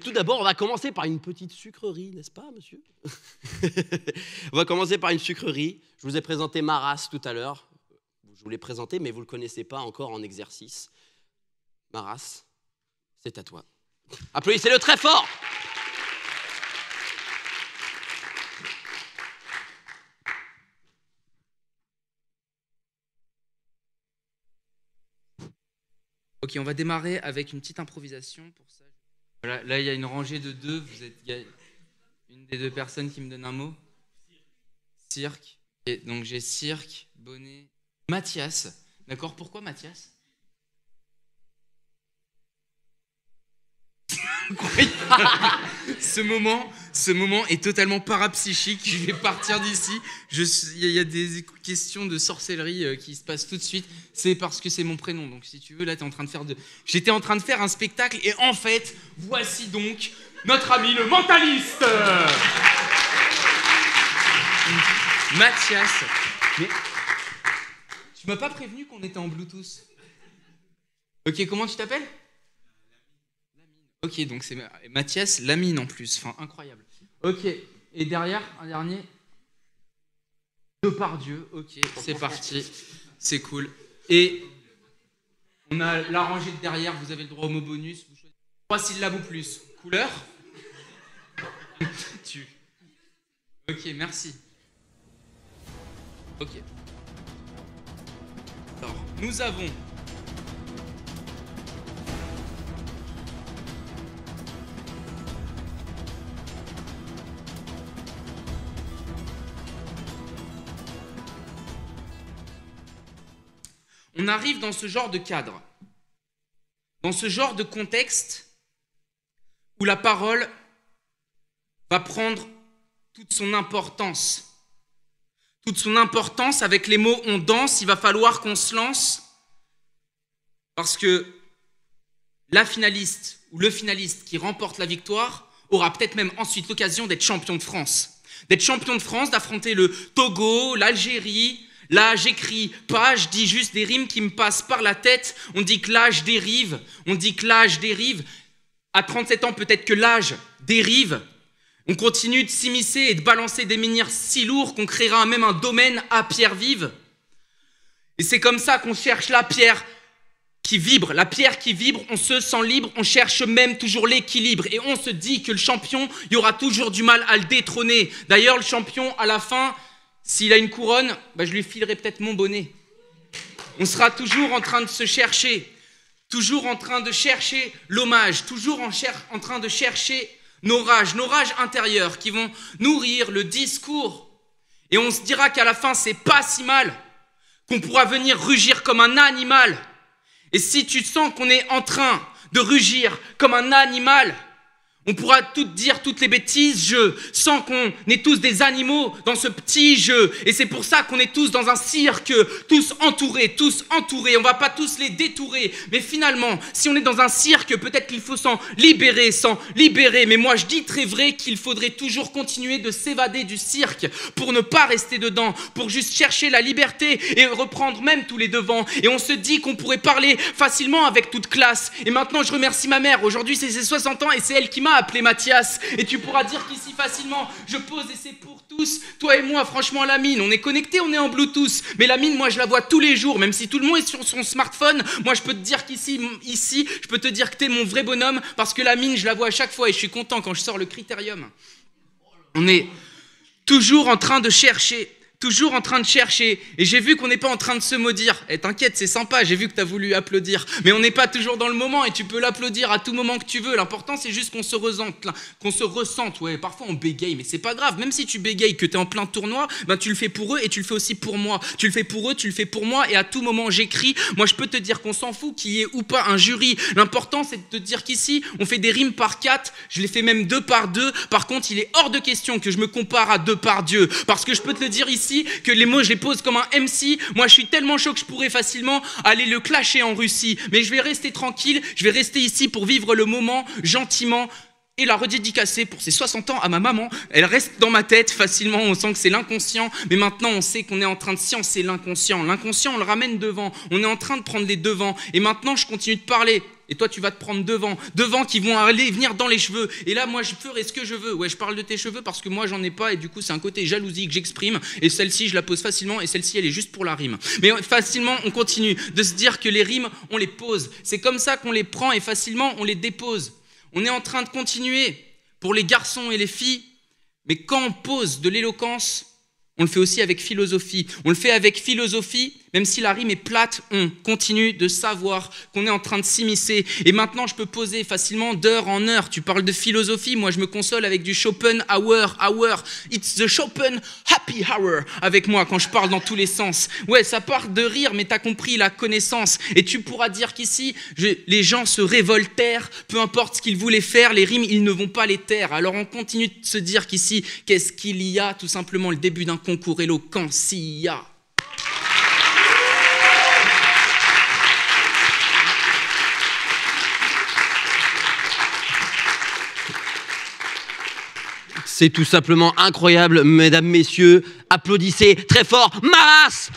Tout d'abord, on va commencer par une petite sucrerie, n'est-ce pas, monsieur? On va commencer par une sucrerie. Je vous ai présenté Maras tout à l'heure. Je vous l'ai présenté, mais vous ne le connaissez pas encore en exercice. Maras, c'est à toi. Applaudissez-le très fort! Ok, on va démarrer avec une petite improvisation. Pour ça. Voilà, là, il y a une rangée de deux. Il y a une des deux personnes qui me donne un mot. Cirque. Et donc, j'ai cirque, bonnet, Mathias. D'accord, pourquoi Mathias? Ce moment est totalement parapsychique. Je vais partir d'ici. Il y a des questions de sorcellerie qui se passent tout de suite. C'est parce que c'est mon prénom. Donc, si tu veux, là, j'étais en train de faire un spectacle. Et en fait, voici donc notre ami le mentaliste. Mathias. Mais tu m'as pas prévenu qu'on était en Bluetooth. Ok, comment tu t'appelles? Ok, donc c'est Mathias Lamine en plus, enfin incroyable. Ok, et derrière, un dernier, Depardieu, ok, c'est parti, c'est cool. Et on a la rangée de derrière, vous avez le droit au mot bonus, vous choisissez 3 syllabes ou plus. Couleur? Ok, merci. Ok. Alors, nous avons... On arrive dans ce genre de cadre, dans ce genre de contexte où la parole va prendre toute son importance. Toute son importance, avec les mots « on danse », il va falloir qu'on se lance parce que la finaliste ou le finaliste qui remporte la victoire aura peut-être même ensuite l'occasion d'être champion de France. D'être champion de France, d'affronter le Togo, l'Algérie. Là, j'écris pas, je dis juste des rimes qui me passent par la tête. On dit que l'âge dérive, À 37 ans, peut-être que l'âge dérive. On continue de s'immiscer et de balancer des menhirs si lourds qu'on créera même un domaine à pierre vive. Et c'est comme ça qu'on cherche la pierre qui vibre. La pierre qui vibre, on se sent libre, on cherche même toujours l'équilibre. Et on se dit que le champion, il y aura toujours du mal à le détrôner. D'ailleurs, le champion, à la fin... S'il a une couronne, je lui filerai peut-être mon bonnet. On sera toujours en train de se chercher, toujours en train de chercher l'hommage, toujours en train de chercher nos rages intérieures qui vont nourrir le discours. Et on se dira qu'à la fin, c'est pas si mal, qu'on pourra venir rugir comme un animal. Et si tu sens qu'on est en train de rugir comme un animal, on pourra dire toutes les bêtises, je sens qu'on est tous des animaux dans ce petit jeu. Et c'est pour ça qu'on est tous dans un cirque, tous entourés. On va pas tous les détourer. Mais finalement, si on est dans un cirque, peut-être qu'il faut s'en libérer. Mais moi, je dis très vrai qu'il faudrait toujours continuer de s'évader du cirque pour ne pas rester dedans, pour juste chercher la liberté et reprendre même tous les devants. Et on se dit qu'on pourrait parler facilement avec toute classe. Et maintenant, je remercie ma mère. Aujourd'hui, c'est ses 60 ans et c'est elle qui m'a appelé Mathias, et tu pourras dire qu'ici facilement je pose et c'est pour tous. Toi et moi, franchement, Lamine, on est connectés, on est en Bluetooth, mais Lamine, moi je la vois tous les jours, même si tout le monde est sur son smartphone. Moi je peux te dire qu'ici, je peux te dire que t'es mon vrai bonhomme, parce que Lamine, je la vois à chaque fois et je suis content quand je sors le critérium. On est toujours en train de chercher. Et j'ai vu qu'on n'est pas en train de se maudire. Et t'inquiète, c'est sympa, j'ai vu que t'as voulu applaudir. Mais on n'est pas toujours dans le moment et tu peux l'applaudir à tout moment que tu veux. L'important, c'est juste qu'on se ressente. Ouais, parfois on bégaye, mais c'est pas grave. Même si tu bégayes, que t'es en plein tournoi, tu le fais pour eux et tu le fais aussi pour moi. Tu le fais pour eux, tu le fais pour moi. Et à tout moment, j'écris. Moi, je peux te dire qu'on s'en fout qu'il y ait ou pas un jury. L'important, c'est de te dire qu'ici, on fait des rimes par 4. Je les fais même 2 par 2. Par contre, il est hors de question que je me compare à Depardieu. Parce que je peux te le dire ici, que les mots je les pose comme un MC. Moi je suis tellement chaud que je pourrais facilement aller le clasher en Russie, mais je vais rester tranquille, je vais rester ici pour vivre le moment gentiment, et la redédicacer pour ses 60 ans à ma maman. Elle reste dans ma tête facilement, on sent que c'est l'inconscient, mais maintenant on sait qu'on est en train de sciencer l'inconscient. L'inconscient, on le ramène devant, on est en train de prendre les devants, et maintenant je continue de parler. Et toi, tu vas te prendre devant qui vont aller venir dans les cheveux. Et là, moi, je ferai ce que je veux. Ouais, je parle de tes cheveux parce que moi, j'en ai pas. Et du coup, c'est un côté jalousie que j'exprime. Et celle-ci, je la pose facilement. Et celle-ci, elle est juste pour la rime. Mais facilement, on continue de se dire que les rimes, on les pose. C'est comme ça qu'on les prend et facilement, on les dépose. On est en train de continuer pour les garçons et les filles. Mais quand on pose de l'éloquence, on le fait aussi avec philosophie. On le fait avec philosophie, même si la rime est plate, on continue de savoir qu'on est en train de s'immiscer. Et maintenant, je peux poser facilement d'heure en heure. Tu parles de philosophie, moi je me console avec du Schopenhauer. It's the Chopin happy hour avec moi quand je parle dans tous les sens. Ouais, ça part de rire, mais t'as compris la connaissance. Et tu pourras dire qu'ici, les gens se révoltèrent, peu importe ce qu'ils voulaient faire, les rimes, ils ne vont pas les taire. Alors on continue de se dire qu'ici, qu'est-ce qu'il y a? Tout simplement le début d'un concours éloquent, s'il y a. C'est tout simplement incroyable, mesdames, messieurs. Applaudissez très fort Maras!